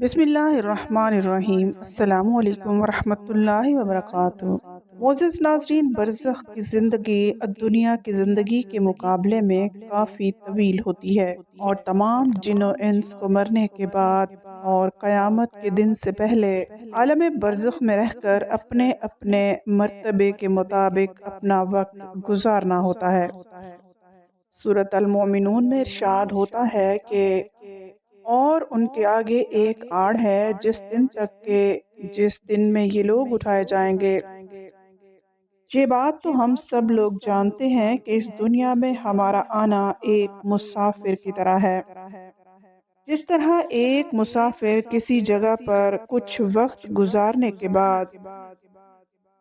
بسم اللہ الرحمن الرحیم۔ السلام علیکم ورحمۃ اللہ وبرکاتہ۔ معزز ناظرین، برزخ کی زندگی دنیا کی زندگی کے مقابلے میں کافی طویل ہوتی ہے اور تمام جن و انس کو مرنے کے بعد اور قیامت کے دن سے پہلے عالم برزخ میں رہ کر اپنے اپنے مرتبے کے مطابق اپنا وقت گزارنا ہوتا ہے۔ سورۃ المومنون میں ارشاد ہوتا ہے کہ اور ان کے آگے ایک آڑ ہے جس دن میں یہ لوگ اٹھائے جائیں گے۔ یہ بات تو ہم سب لوگ جانتے ہیں کہ اس دنیا میں ہمارا آنا ایک مسافر کی طرح ہے۔ جس طرح ایک مسافر کسی جگہ پر کچھ وقت گزارنے کے بعد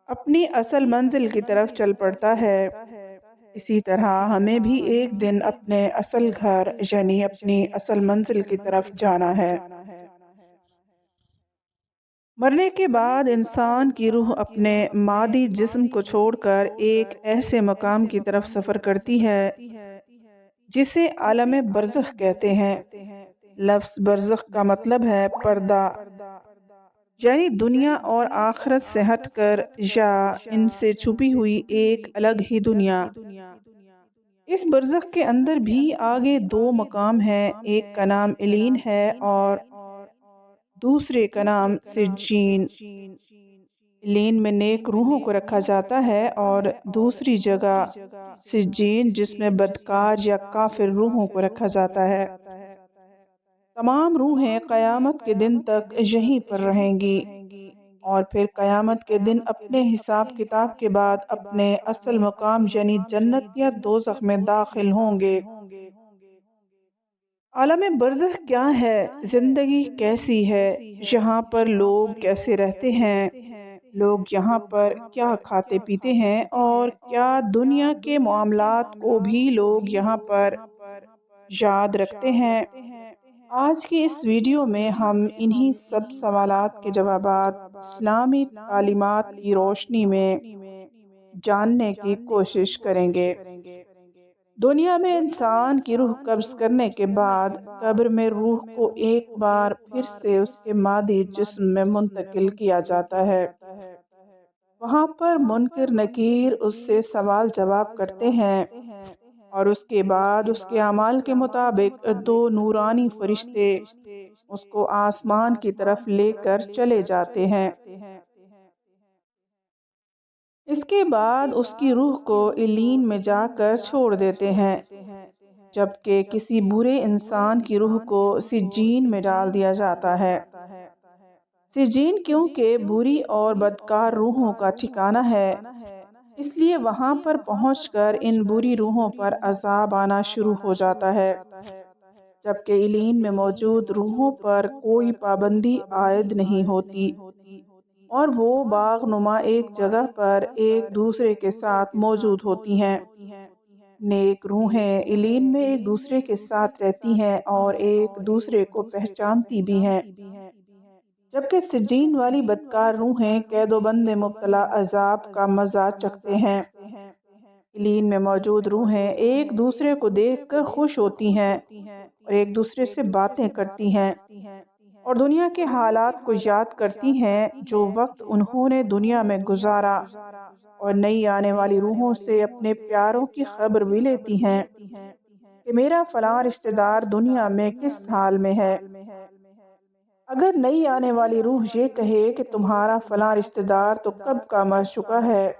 اپنی اصل منزل کی طرف چل پڑتا ہے، اسی طرح ہمیں بھی ایک دن اپنے اصل گھر یعنی اپنی اصل منزل کی طرف جانا ہے۔ مرنے کے بعد انسان کی روح اپنے مادی جسم کو چھوڑ کر ایک ایسے مقام کی طرف سفر کرتی ہے جسے عالم برزخ کہتے ہیں۔ لفظ برزخ کا مطلب ہے پردہ، یعنی دنیا اور آخرت سے ہٹ کر یا ان سے چھپی ہوئی ایک الگ ہی دنیا۔ اس برزخ کے اندر بھی آگے دو مقام ہیں، ایک کا نام علین ہے اور دوسرے کا نام سجین۔ علین میں نیک روحوں کو رکھا جاتا ہے اور دوسری جگہ سجین جس میں بدکار یا کافر روحوں کو رکھا جاتا ہے۔ تمام روحیں قیامت کے دن تک یہیں پر رہیں گی اور پھر قیامت کے دن اپنے حساب کتاب کے بعد اپنے اصل مقام یعنی جنت یا دوزخ میں داخل ہوں گے۔ عالم برزخ کیا ہے؟ زندگی کیسی ہے؟ یہاں پر لوگ کیسے رہتے ہیں؟ لوگ یہاں پر کیا کھاتے پیتے ہیں اور کیا دنیا کے معاملات کو بھی لوگ یہاں پر یاد رکھتے ہیں؟ آج کی اس ویڈیو میں ہم انہی سب سوالات کے جوابات اسلامی تعلیمات کی روشنی میں جاننے کی کوشش کریں گے۔ دنیا میں انسان کی روح قبض کرنے کے بعد قبر میں روح کو ایک بار پھر سے اس کے مادی جسم میں منتقل کیا جاتا ہے۔ وہاں پر منکر نکیر اس سے سوال جواب کرتے ہیں اور اس کے بعد اس کے اعمال کے مطابق دو نورانی فرشتے اس کو آسمان کی طرف لے کر چلے جاتے ہیں۔ اس کے بعد اس کی روح کو علین میں جا کر چھوڑ دیتے ہیں، جبکہ کسی برے انسان کی روح کو سجین میں ڈال دیا جاتا ہے۔ سجین کیونکہ بری اور بدکار روحوں کا ٹھکانہ ہے، اس لیے وہاں پر پہنچ کر ان بری روحوں پر عذاب آنا شروع ہو جاتا ہے، جبکہ علین میں موجود روحوں پر کوئی پابندی عائد نہیں ہوتی اور وہ باغ نما ایک جگہ پر ایک دوسرے کے ساتھ موجود ہوتی ہیں۔ نیک روحیں علین میں ایک دوسرے کے ساتھ رہتی ہیں اور ایک دوسرے کو پہچانتی بھی ہیں، جبکہ سجین والی بدکار روحیں قید و بند میں مبتلا عذاب کا مزہ چکھتے ہیں۔ علین میں موجود روحیں ایک دوسرے کو دیکھ کر خوش ہوتی ہیں اور ایک دوسرے سے باتیں کرتی ہیں اور دنیا کے حالات کو یاد کرتی ہیں جو وقت انہوں نے دنیا میں گزارا، اور نئی آنے والی روحوں سے اپنے پیاروں کی خبر بھی لیتی ہیں کہ میرا فلاں رشتہ دار دنیا میں کس حال میں ہے۔ اگر نئی آنے والی روح یہ کہے کہ تمہارا فلاں رشتہ دار تو کب کا مر چکا ہے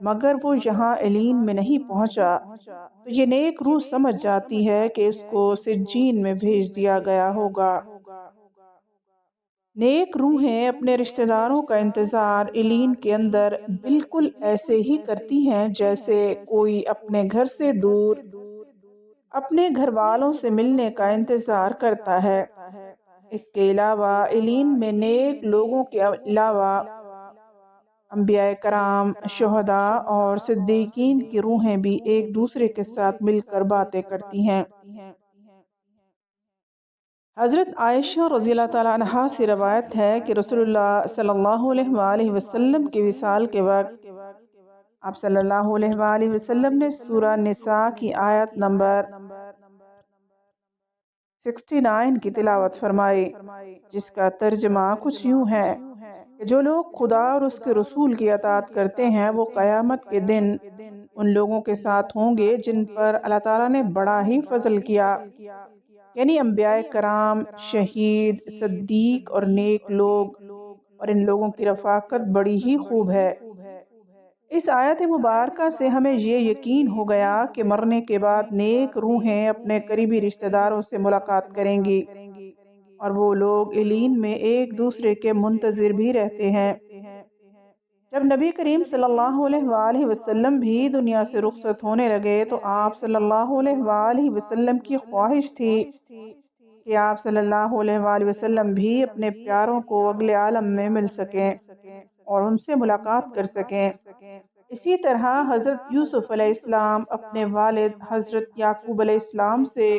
مگر وہ یہاں علین میں نہیں پہنچا، تو یہ نیک روح سمجھ جاتی ہے کہ اس کو سجین میں بھیج دیا گیا ہوگا۔ نیک روحیں اپنے رشتہ داروں کا انتظار علین کے اندر بالکل ایسے ہی کرتی ہیں جیسے کوئی اپنے گھر سے دور اپنے گھر والوں سے ملنے کا انتظار کرتا ہے۔ اس کے علاوہ علین میں نیک لوگوں کے علاوہ انبیاء کرام، شہداء اور صدیقین کی روحیں بھی ایک دوسرے کے ساتھ مل کر باتیں کرتی ہیں۔ حضرت عائشہ رضی اللہ تعالیٰ عنہا سے روایت ہے کہ رسول اللہ صلی اللہ علیہ وآلہ وسلم کے وصال کے وقت آپ صلی اللہ علیہ وآلہ وسلم نے سورہ نساء کی آیت نمبر 69 کی تلاوت فرمائی، جس کا ترجمہ کچھ یوں ہے کہ جو لوگ خدا اور اس کے رسول کی اطاعت کرتے ہیں وہ قیامت کے دن ان لوگوں کے ساتھ ہوں گے جن پر اللہ تعالیٰ نے بڑا ہی فضل کیا، یعنی انبیاء کرام، شہید، صدیق اور نیک لوگ، اور ان لوگوں کی رفاقت بڑی ہی خوب ہے۔ اس آیت مبارکہ سے ہمیں یہ یقین ہو گیا کہ مرنے کے بعد نیک روحیں اپنے قریبی رشتہ داروں سے ملاقات کریں گی، اور وہ لوگ علین میں ایک دوسرے کے منتظر بھی رہتے ہیں۔ جب نبی کریم صلی اللہ علیہ وآلہ وسلم بھی دنیا سے رخصت ہونے لگے تو آپ صلی اللہ علیہ وآلہ وسلم کی خواہش تھی کہ آپ صلی اللہ علیہ وآلہ وسلم بھی اپنے پیاروں کو اگلے عالم میں مل سکیں اور ان سے ملاقات کر سکیں۔ اسی طرح حضرت یوسف علیہ السلام اپنے والد حضرت یعقوب علیہ السلام سے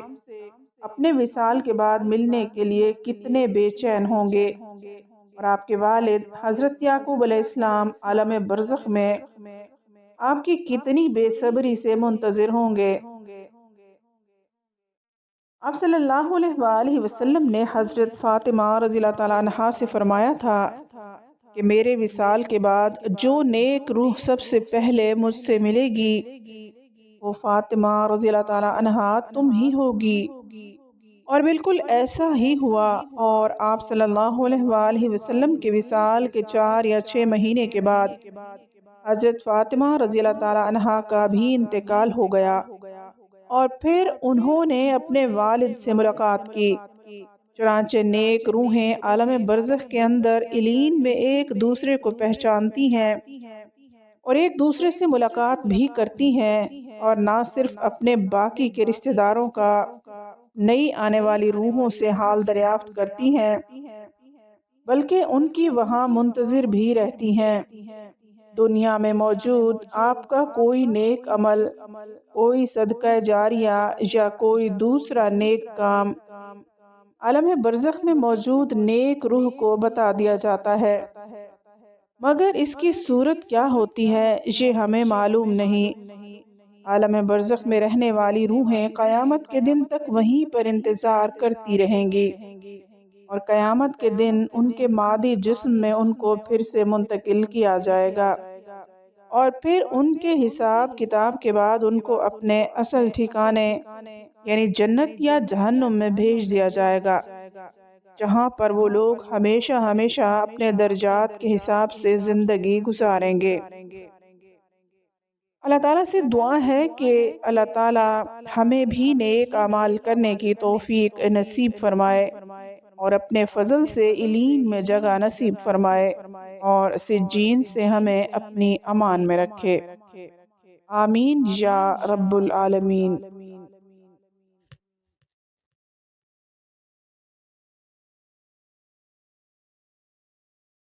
اپنے وصال کے بعد ملنے کے لیے کتنے بے چین ہوں گے، اور آپ کے والد حضرت یعقوب علیہ السلام عالم برزخ میں آپ کی کتنی بے صبری سے منتظر ہوں گے۔ آپ صلی اللہ علیہ وآلہ وسلم نے حضرت فاطمہ رضی اللہ تعالیٰ عنہا سے فرمایا تھا کہ میرے وصال کے بعد جو نیک روح سب سے پہلے مجھ سے ملے گی وہ فاطمہ رضی اللہ تعالیٰ عنہا تم ہی ہوگی، اور بالکل ایسا ہی ہوا، اور آپ صلی اللہ علیہ وآلہ وسلم کے وصال کے 4 یا 6 مہینے کے بعد حضرت فاطمہ رضی اللہ تعالیٰ عنہا کا بھی انتقال ہو گیا، اور پھر انہوں نے اپنے والد سے ملاقات کی۔ چنانچہ نیک روحیں عالم برزخ کے اندر علین میں ایک دوسرے کو پہچانتی ہیں اور ایک دوسرے سے ملاقات بھی کرتی ہیں، اور نہ صرف اپنے باقی کے رشتہ داروں کا نئی آنے والی روحوں سے حال دریافت کرتی ہیں بلکہ ان کی وہاں منتظر بھی رہتی ہیں۔ دنیا میں موجود آپ کا کوئی نیک عمل، کوئی صدقہ جاریہ یا کوئی دوسرا نیک کام عالم برزخ میں موجود نیک روح کو بتا دیا جاتا ہے، مگر اس کی صورت کیا ہوتی ہے یہ ہمیں معلوم نہیں۔ عالم برزخ میں رہنے والی روحیں قیامت کے دن تک وہیں پر انتظار کرتی رہیں گی، اور قیامت کے دن ان کے مادی جسم میں ان کو پھر سے منتقل کیا جائے گا، اور پھر ان کے حساب کتاب کے بعد ان کو اپنے اصل ٹھکانے یعنی جنت یا جہنم میں بھیج دیا جائے گا، جہاں پر وہ لوگ ہمیشہ ہمیشہ اپنے درجات کے حساب سے زندگی گزاریں گے۔ اللہ تعالیٰ سے دعا ہے کہ اللہ تعالیٰ ہمیں بھی نیک اعمال کرنے کی توفیق نصیب فرمائے، اور اپنے فضل سے علین میں جگہ نصیب فرمائے، اور سجین سے ہمیں اپنی امان میں رکھے۔ آمین یا رب العالمین۔